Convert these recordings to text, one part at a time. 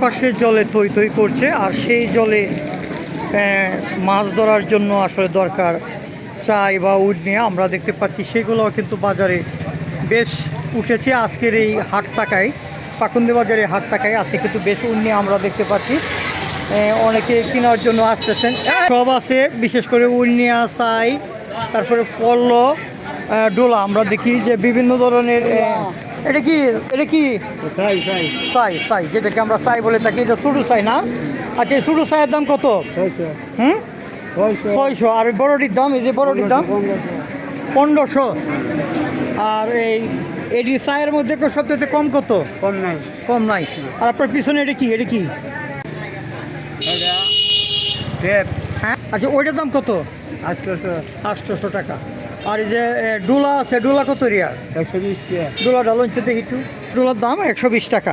আশপাশে জলে থই থই করছে, আর সেই জলে মাছ ধরার জন্য আসলে দরকার চাই বা উঠনি আমরা দেখতে পাচ্ছি, সেগুলো কিন্তু বাজারে বেশ উঠেছে আজকের এই হাট টাকায়, পাকুন্দি বাজারে হাট টাকায় আজকে কিন্তু বেশ উঠনি আমরা দেখতে পাচ্ছি। অনেকে কেনার জন্য আসতেছেন, সব আছে, বিশেষ করে উন্নিয়া চাই, তারপরে ফল ডোলা আমরা দেখি যে বিভিন্ন ধরনের। এটা কি সাই যেটাকে আমরা সাই বলে থাকি, এটা ছোটো সাই না? আচ্ছা, এই ছোটো সাইয়ের দাম কত? 600। আর বড়টির দাম, এই যে বড়টির দাম 1500। আর এই সাইয়ের মধ্যে সবচেয়ে কম কত? কম নাই। আর আপনার পিছনে এটা কি হ্যাঁ, আচ্ছা, ওইটার দাম কত? 800 টাকা। আর এই যে ডোলা আছে, ডোলা কত রিয়া? 120 টাকা। ডোলাটা লঞ্চে দেখি একটু। ডোলার দাম 120 টাকা।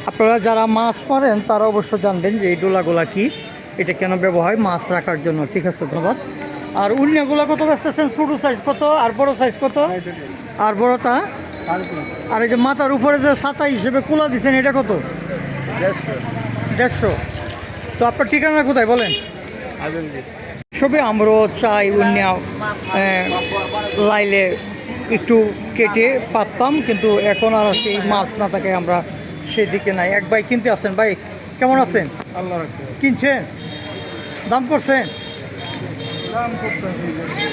আপনারা যারা মাছ মারেন তারা অবশ্য জানবেন যে এই ডোলাগুলা কি, এটা কেন ব্যবহার হয়, মাছ রাখার জন্য। ঠিক আছে, ধন্যবাদ। আর উন্নিয়াগুলো কত বেচতেছেন? ছোটো সাইজ কত আর বড় সাইজ কত? আর বড়টা? আর এই যে মাথার উপরে যে ছাতা হিসেবে কুলা দিচ্ছেন, এটা কত? 150। তো আপনার ঠিকানা কোথায় বলেন? সবে আমরাও চাই উন্নিয়া লাইলে একটু কেটে পাততাম, কিন্তু এখন আর সেই মাছ না থাকে, আমরা সেদিকে নাই। এক ভাই কিনতে আসেন। ভাই কেমন আছেন? আল্লাহ কিনছেন? দাম করছেন?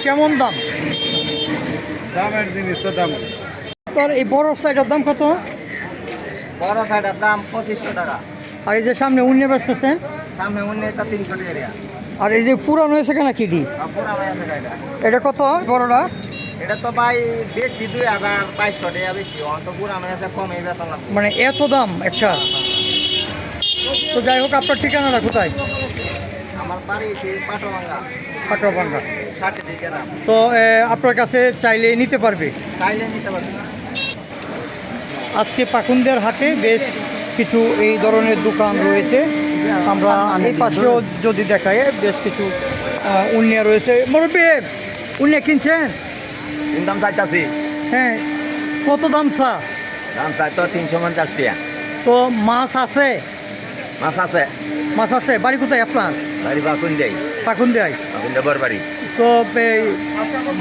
কেমন দাম? দামের জিনিস তো দাম। তোর এই বড় সাইডের দাম কত? বড় সাইডের দাম 2500 টাকা। আর এই যে সামনে উন্নিয়া বেচতেছেন? সামনে উন্নিয়াটা 300 টাকা। আর এই যে পুরানো হয়েছে কেন কিডি, এটা কত বড়টা? এটা তো ভাই বেচি 2200 টাকা বেচি, অন্ত পুরানো আছে কমে বেচলাম। মানে এত দাম একটা? তো যাই হোক, আপনার ঠিকানাটা কোথায়? আমার বাড়ি পাটোভাঙ্গা। পাটোভাঙ্গা। 60 টাকা দাম। তো আপনার কাছে চাইলে নিতে পারবে? চাইলে নিতে পারবে। আজকে পাকুন্দিয়ার হাটে বেশ কিছু এই ধরনের দোকান রয়েছে। আমরা এই পাশেও যদি দেখায় বেশ কিছু উন্নিয়া রয়েছে। মুরব্বি, উন্নিয়া কিনছেন? দাম চাইতাছি। হ্যাঁ, কত দাম চা? দাম চাই তো 350 টাকা। তো মাছ আছে? মাছ আছে। মাছ আছে। বাড়ি কোথায় আপনার? বাড়ি পাকুন্দিয়ায়। পাকুন্দিয়ায়। পাকুন্দিয়া বড় বাড়ি। তো এই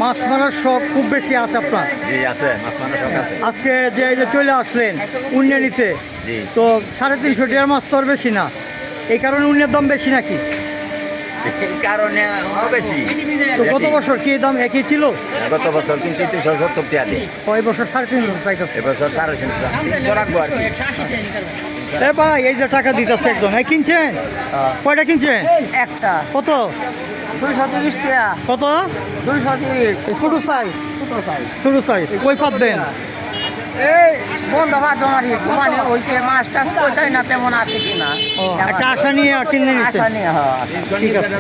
মাছ মারার শখ খুব বেশি আছে আপনার? জি আছে, মাছ মারার শখ আছে। আজকে যে এই যে চলে আসলেন উন্নিয়া নিতে, জি। তো 350 টাকার মাছ তো আর বেশি না, এই কারণে উন্নিয়ার দাম বেশি নাকি? এই কারণে বেশি। তো গত বছর কি দাম একই ছিল? গত বছর 370 টাকা দিই। ওই বছর 350 চাইতেছে। এবছর 350 রাখবো আর কি। এ ভাই, এই যে টাকা দিতেছে একজন, এই কিনছেন? কয়টা কিনছেন? একটা। কত? 230 টাকা। কত? 230। ছোটো সাইজ? ছোট সাইজ। ছোটো সাইজ কই পাত দেন? এই বন্ধ ভাত জমারি মানে ওইছে মাছ টাছ কোথায় না তেমন আছে কিনা। ও, একটা আশা নিয়ে কিনে নিচ্ছে। আশা নিয়ে, হ্যাঁ। ঠিক আছে।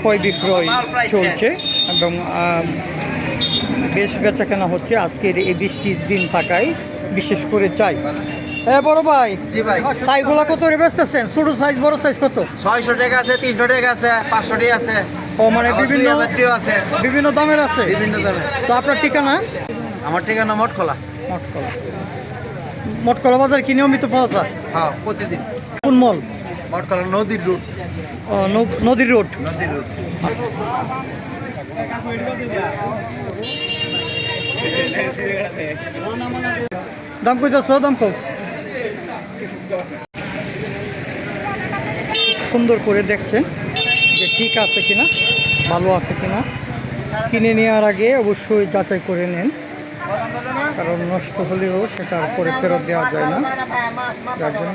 ক্রয় বিক্রয় চলছে এবং বেশ বেচা কেনা হচ্ছে আজকের এই বৃষ্টির দিন থাকায়, বিশেষ করে চাই। হ্যাঁ বড় ভাই। জি ভাই। সাইজগুলো কত রে বেচতেছেন? ছোট সাইজ বড় সাইজ কত? 600 টাকা আছে, 300 টাকা আছে, 500 টাকা আছে। ও মানে বিভিন্ন আছে, বিভিন্ন দামের আছে। বিভিন্ন দামে। তো আপনার ঠিকানা? আমার ঠিকানা মঠখোলা। মঠকলা। মঠকলা বাজার কি নিয়মিত পাওয়া যায়? হ্যাঁ, প্রতিদিন। কোন মল? মঠখোলা নদীর রুট। ও, নদীর রোড। নদীর রুট। দাম কইতেছ? দাম কম। সুন্দর করে দেখছেন যে ঠিক আছে কিনা, ভালো আছে কিনা। কিনে নেওয়ার আগে অবশ্যই যাচাই করে নেন, কারণ নষ্ট হলেও সেটার পরে ফেরত দেওয়া যায় না, যার জন্য